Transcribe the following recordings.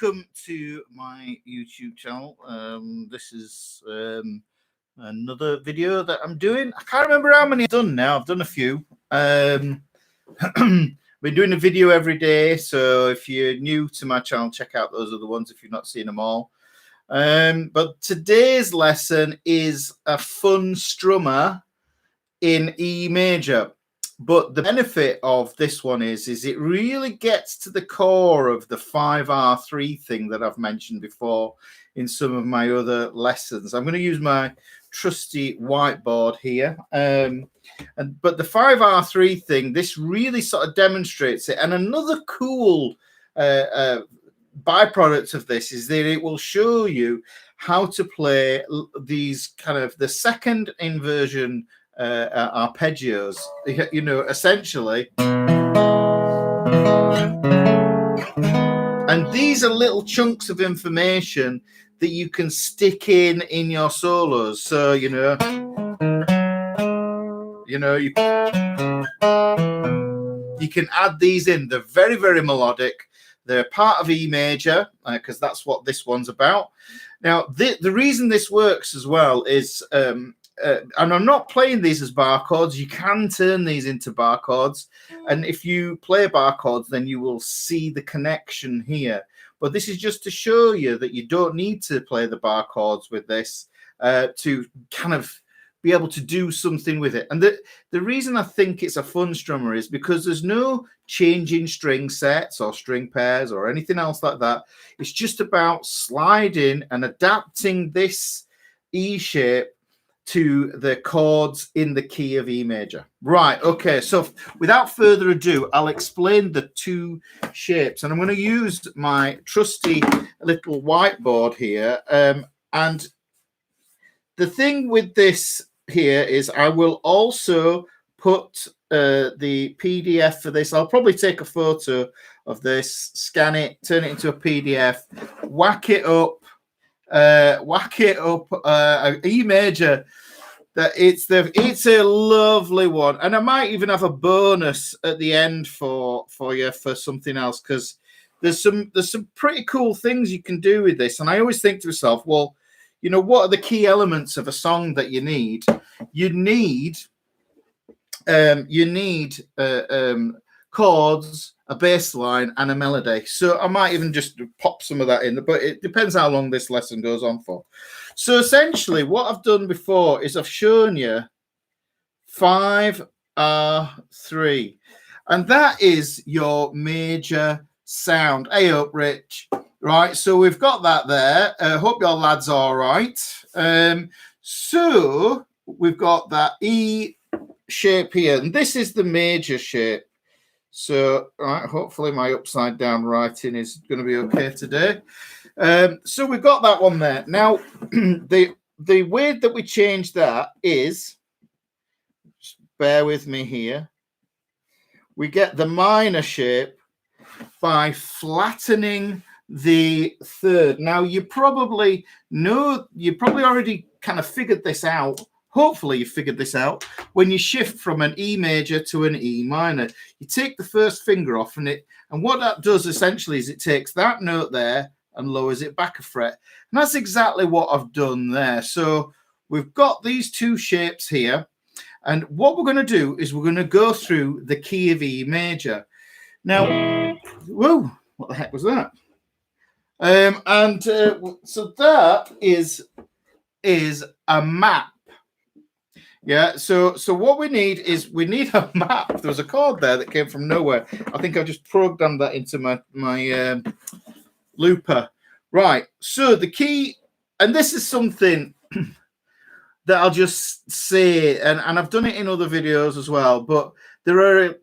welcome to my YouTube channel. This is another video that I'm doing. I can't remember how many I've done now. I've done a few. Been doing a video every day, so if you're new to my channel, check out those other ones if you've not seen them all. But today's lesson is a fun strummer in E major. But the benefit of this one is it really gets to the core of the 5R3 thing that I've mentioned before in some of my other lessons. I'm going to use my trusty whiteboard here. But the 5R3 thing, this really sort of demonstrates it. And another cool byproduct of this is that it will show you how to play these kind of the second inversion arpeggios, you know, essentially. And these are little chunks of information that you can stick in your solos. So, you can add these in. They're very, very melodic. They're part of E major because that's what this one's about. Now, the reason this works as well is and I'm not playing these as bar chords. You can turn these into bar chords. And if you play bar chords, then you will see the connection here. But this is just to show you that you don't need to play the bar chords with this to kind of be able to do something with it. And the reason I think it's a fun strummer is because there's no changing string sets or string pairs or anything else like that. It's just about sliding and adapting this E shape to the chords in the key of E major. Right, okay, so without further ado, I'll explain the two shapes. And I'm going to use my trusty little whiteboard here. And the thing with this here is I will also put the PDF for this. I'll probably take a photo of this, scan it, turn it into a PDF, whack it up, E major. That it's a lovely one, and I might even have a bonus at the end for you for something else, because there's some pretty cool things you can do with this. And I always think to myself, well, you know, what are the key elements of a song that you need? You need chords, a bass line, and a melody. So I might even just pop some of that in, but it depends how long this lesson goes on for. So essentially what I've done before is I've shown you 5R3, and that is your major sound. Hey up, Rich. Right, so we've got that there. Hope your lad's all right. So we've got that E shape here, and this is the major shape. So, right, hopefully my upside down writing is going to be okay today. So we've got that one there. Now, the way that we change that is, just bear with me here, we get the minor shape by flattening the third. Now, you probably already kind of figured this out. Hopefully you figured this out. When you shift from an E major to an E minor, you take the first finger off, and what that does essentially is it takes that note there and lowers it back a fret. And that's exactly what I've done there. So we've got these two shapes here, and what we're going to do is we're going to go through the key of E major. Now, whoa, what the heck was that? So that is a map. Yeah, so what we need is we need a map. There was a chord there that came from nowhere. I think I just programmed that into my looper. Right, so the key, and this is something that I'll just say, and I've done it in other videos as well, but there are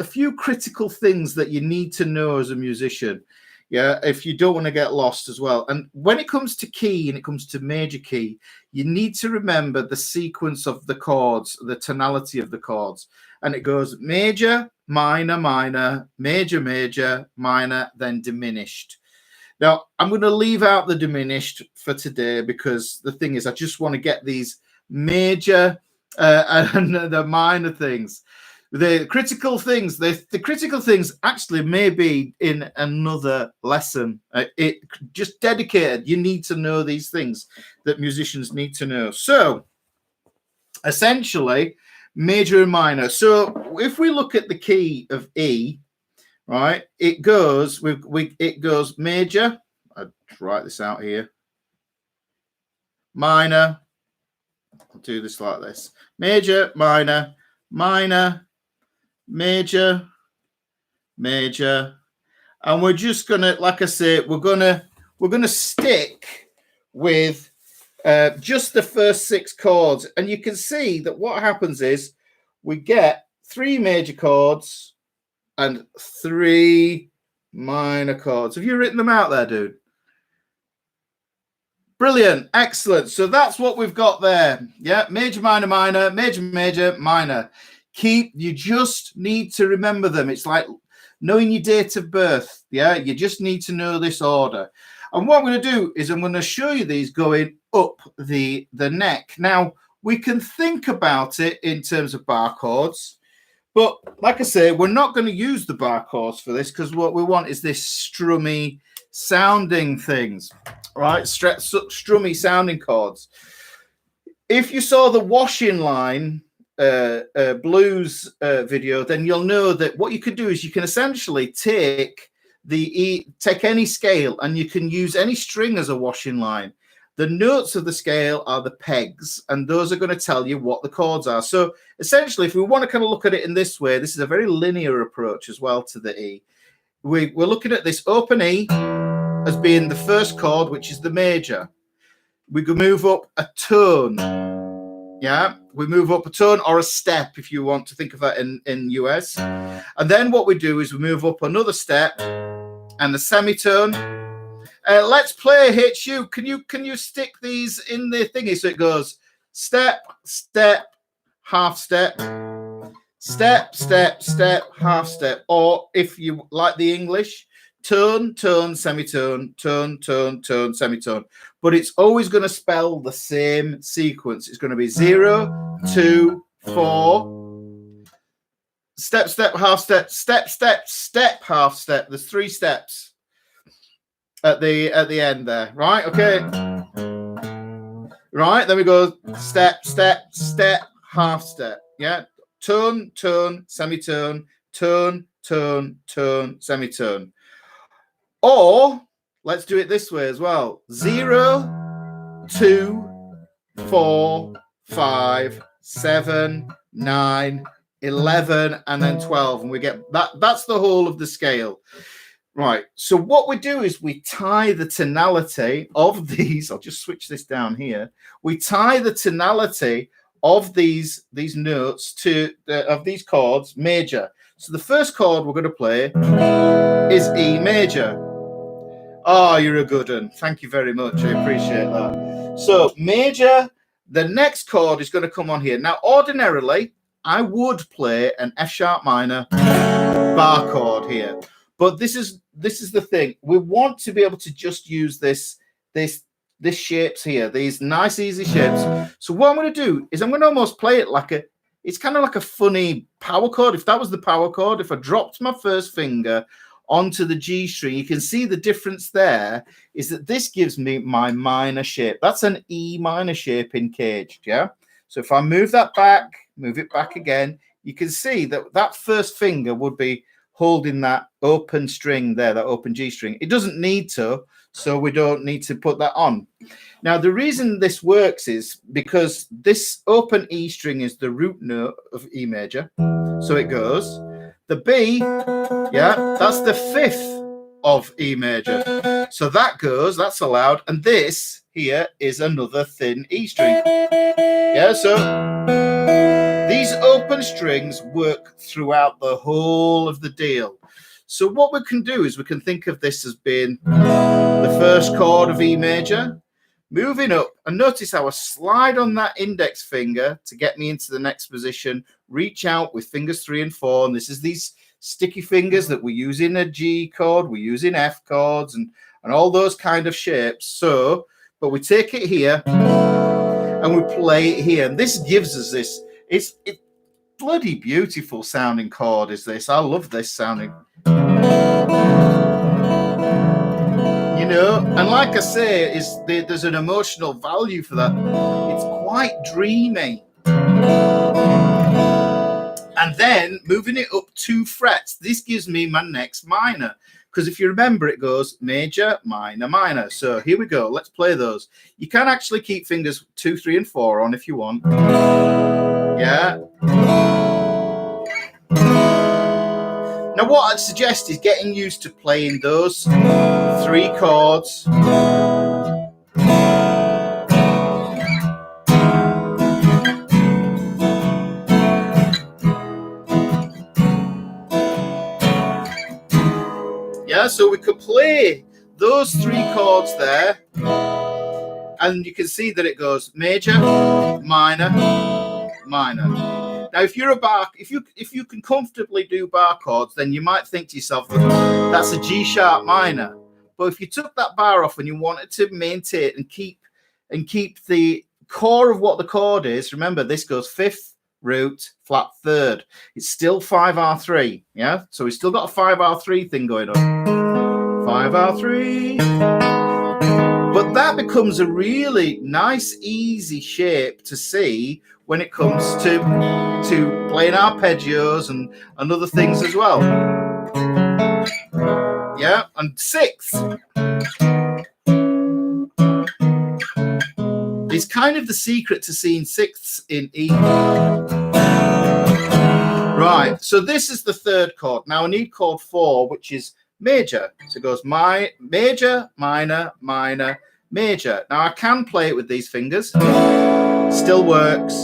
a few critical things that you need to know as a musician. Yeah, if you don't want to get lost as well. And when it comes to key and it comes to major key, you need to remember the sequence of the chords, the tonality of the chords. And it goes major, minor, minor, major, major, minor, then diminished. Now, I'm going to leave out the diminished for today because the thing is, I just want to get these major and the minor things. The critical things, the critical things actually may be in another lesson. It just dedicated. You need to know these things that musicians need to know. So essentially, major and minor. So if we look at the key of E, right, it goes it goes major. I'll write this out here. Minor. I'll do this like this: major, minor, minor, major, major, and we're just gonna, like I say, we're gonna stick with just the first 6 chords, and you can see that what happens is we get 3 major chords and 3 minor chords. Have you written them out there, dude? Brilliant, excellent. So that's what we've got there. Yeah, major, minor, minor, major, major, minor. You just need to remember them. It's like knowing your date of birth. Yeah, you just need to know this order. And what I'm going to do is I'm going to show you these going up the neck. Now, we can think about it in terms of bar chords, but like I say, we're not going to use the bar chords for this because what we want is this strummy sounding things, right? Strummy sounding chords. If you saw the washing line blues video, then you'll know that what you can do is you can essentially take any scale and you can use any string as a washing line. The notes of the scale are the pegs, and those are going to tell you what the chords are. So essentially, if we want to kind of look at it in this way, this is a very linear approach as well to the E. We're looking at this open E as being the first chord, which is the major. We can move up a tone. Yeah, we move up a tone or a step if you want to think of that in US. And then what we do is we move up another step and the semitone. Let's play HU. Can you stick these in the thingy so it goes step, step, half step, step, step, step, half step, or if you like the English, tone, tone, semitone, tone, tone, tone, semitone. But it's always going to spell the same sequence. It's going to be 0, 2, 4, step, step, half step, step, step, step, half step. There's 3 steps at the end there, right? Okay. Right, then we go step, step, step, half step. Yeah. Tone, tone, semitone, tone, tone, tone, semitone. Or let's do it this way as well. 0, 2, 4, 5, 7, 9, 11, and then 12. And we get that. That's the whole of the scale. Right. So what we do is we tie the tonality of these. I'll just switch this down here. We tie the tonality of these notes to of these chords major. So the first chord we're going to play is E major. Oh, you're a good one. Thank you very much. I appreciate that. So major, the next chord is going to come on here. Now, ordinarily, I would play an F sharp minor bar chord here. But this is the thing. We want to be able to just use this shapes here, these nice easy shapes. So what I'm going to do is I'm going to almost play it like it's kind of like a funny power chord. If that was the power chord, if I dropped my first finger onto the G string, you can see the difference there is that this gives me my minor shape. That's an E minor shape in caged, yeah? So if I move that back, move it back again, you can see that that first finger would be holding that open string there, that open G string. It doesn't need to, so we don't need to put that on. Now, the reason this works is because this open E string is the root note of E major. So it goes. The B, yeah, that's the 5th of E major. So that goes, that's allowed. And this here is another thin E string. Yeah, so these open strings work throughout the whole of the deal. So what we can do is we can think of this as being the first chord of E major, moving up, and notice how I slide on that index finger to get me into the next position, reach out with fingers 3 and 4, and this is these sticky fingers that we use in a G chord, we use in F chords, and all those kind of shapes. So, but we take it here, and we play it here, and this gives us this. bloody beautiful sounding chord is this. I love this sounding. You know, and like I say, there's an emotional value for that. It's quite dreamy. And then moving it up 2 frets, this gives me my next minor. Because if you remember, it goes major, minor, minor. So here we go. Let's play those. You can actually keep fingers 2, 3, and 4 on if you want. Yeah. Now, what I'd suggest is getting used to playing those 3 chords. Yeah, so we could play those 3 chords there, and you can see that it goes major, minor, minor. Now, if you're a bar, if you can comfortably do bar chords, then you might think to yourself, that's a G sharp minor. But if you took that bar off and you wanted to maintain and keep the core of what the chord is, remember this goes 5th, root, flat 3rd. It's still 5R3, yeah? So we've still got a 5R3 thing going on. 5R3. But that becomes a really nice, easy shape to see when it comes to playing arpeggios and other things as well. Yeah, and 6th is kind of the secret to seeing 6ths in E. Right, so this is the 3rd chord. Now I need chord 4, which is major. So it goes major, minor, minor, major. Now I can play it with these fingers, still works,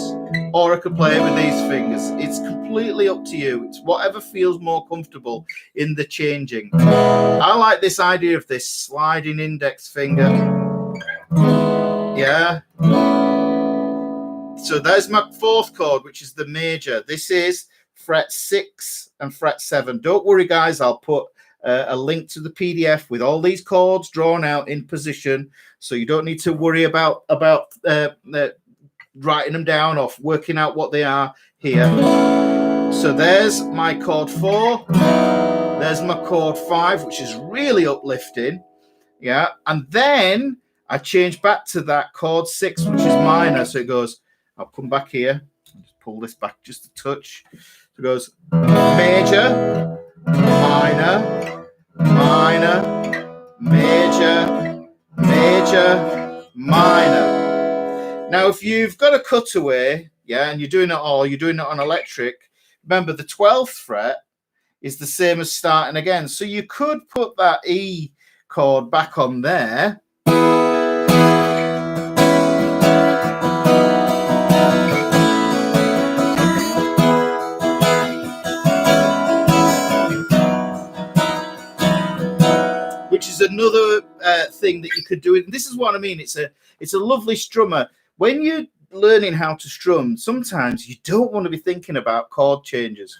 or I could play it with these fingers. It's completely up to you. It's whatever feels more comfortable in the changing. I like this idea of this sliding index finger. Yeah. So there's my 4th chord, which is the major. This is fret 6 and fret 7. Don't worry, guys. I'll put a link to the PDF with all these chords drawn out in position, so you don't need to worry about writing them down or working out what they are here. So there's my chord 4. There's my chord 5, which is really uplifting. Yeah, and then I change back to that chord 6, which is minor. So it goes, I'll come back here, just pull this back just a touch. So it goes major, minor, minor, major, major, minor. Now, if you've got a cutaway, yeah, and you're doing it on electric, remember the 12th fret is the same as starting again. So you could put that E chord back on there. Which is another thing that you could do. And this is what I mean. It's a lovely strummer. When you're learning how to strum, sometimes you don't want to be thinking about chord changes.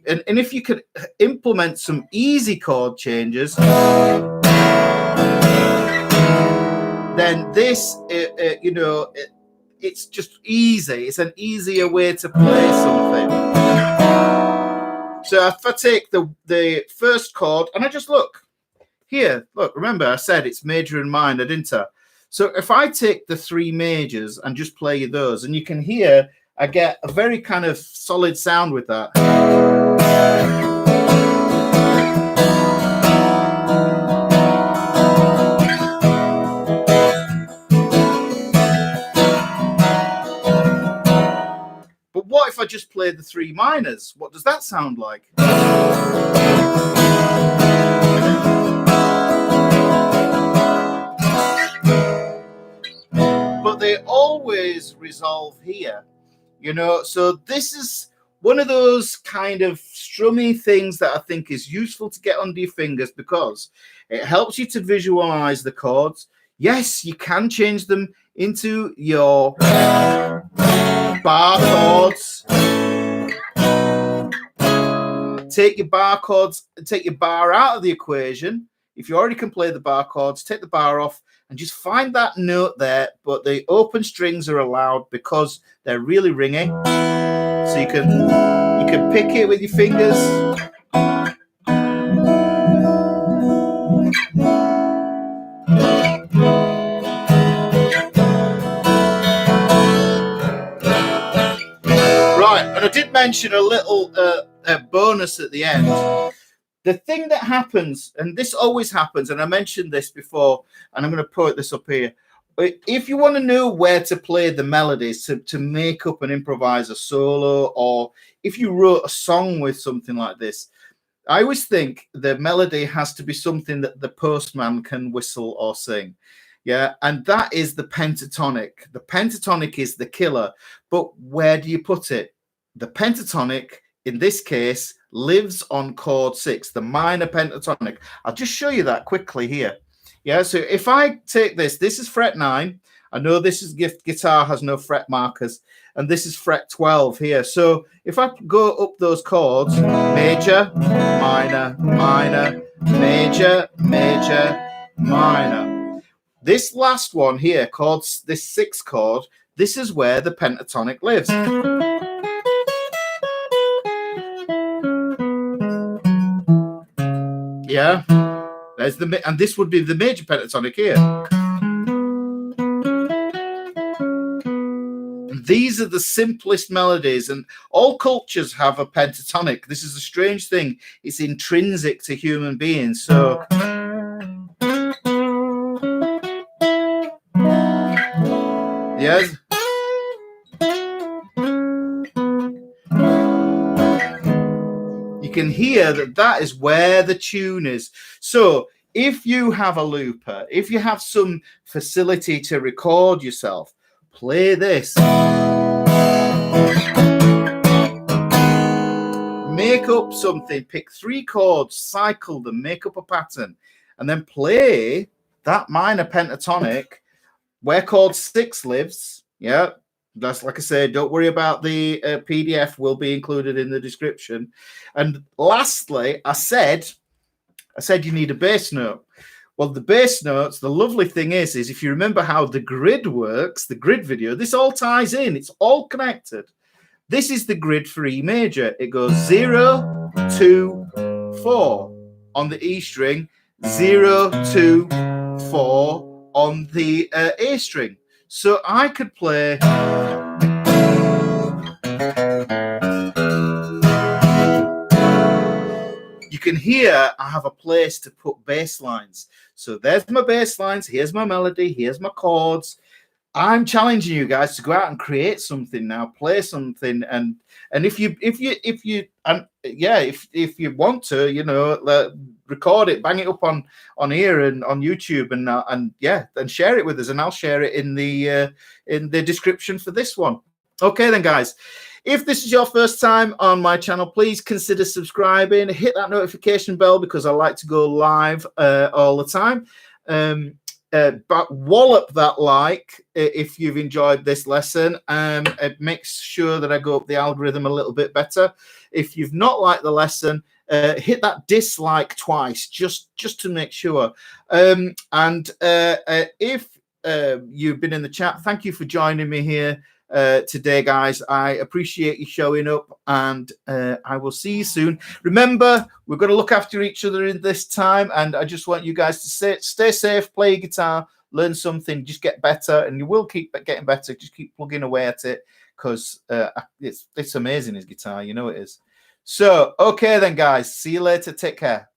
And if you could implement some easy chord changes, then this, it's just easy. It's an easier way to play something. So if I take the 1st chord and I just look here, look, remember I said it's major and minor, didn't I? So if I take the 3 majors and just play those, and you can hear I get a very kind of solid sound with that. But what if I just play the 3 minors? What does that sound like? But they always resolve here, you know. So this is one of those kind of strummy things that I think is useful to get under your fingers, because it helps you to visualize the chords. Yes, you can change them into your bar chords. Take your bar chords, take your bar out of the equation. If you already can play the bar chords, take the bar off and just find that note there. But the open strings are allowed because they're really ringing. So you can pick it with your fingers. Right, and I did mention a little bonus at the end. The thing that happens, and this always happens, and I mentioned this before, and I'm going to put this up here. If you want to know where to play the melodies to make up and improvise a solo, or if you wrote a song with something like this, I always think the melody has to be something that the postman can whistle or sing. Yeah, and that is the pentatonic. The pentatonic is the killer, but where do you put it? The pentatonic, in this case, lives on chord 6, the minor pentatonic. I'll just show you that quickly here. Yeah, so if I take this is fret 9. I know this is guitar has no fret markers, and this is fret 12 here. So if I go up those chords, major, minor, minor, major, major, minor. This last one here, chords, this 6th chord, this is where the pentatonic lives. Yeah, there's and this would be the major pentatonic here. And these are the simplest melodies, and all cultures have a pentatonic. This is a strange thing. It's intrinsic to human beings. So yes. You can hear that is where the tune is. So if you have a looper, if you have some facility to record yourself, play this. Make up something, pick 3 chords, cycle them, make up a pattern, and then play that minor pentatonic where chord 6 lives. Yeah, that's, like I said, don't worry about the PDF, will be included in the description. And lastly, I said you need a bass note. Well, the bass notes, the lovely thing is if you remember how the grid works, the grid video, this all ties in. It's all connected. This is the grid for E major. It goes 0, 2, 4 on the E string, 0, 2, 4 on the A string. So I could play. You can hear I have a place to put bass lines. So there's my bass lines. Here's my melody. Here's my chords. I'm challenging you guys to go out and create something now, play something, and if you want to, you know, record it, bang it up on here and on YouTube, and share it with us, and I'll share it in the description for this one. Okay, then, guys. If this is your first time on my channel, please consider subscribing. Hit that notification bell because I like to go live all the time. But wallop that like if you've enjoyed this lesson. It makes sure that I go up the algorithm a little bit better. If you've not liked the lesson, hit that dislike twice just to make sure. If you've been in the chat, thank you for joining me here today, guys. I appreciate you showing up, and I will see you soon. Remember, we're going to look after each other in this time, and I just want you guys to stay safe, play guitar, learn something, just get better, and you will keep getting better. Just keep plugging away at it, because it's amazing, his guitar, you know it is. So okay then, guys, see you later, take care.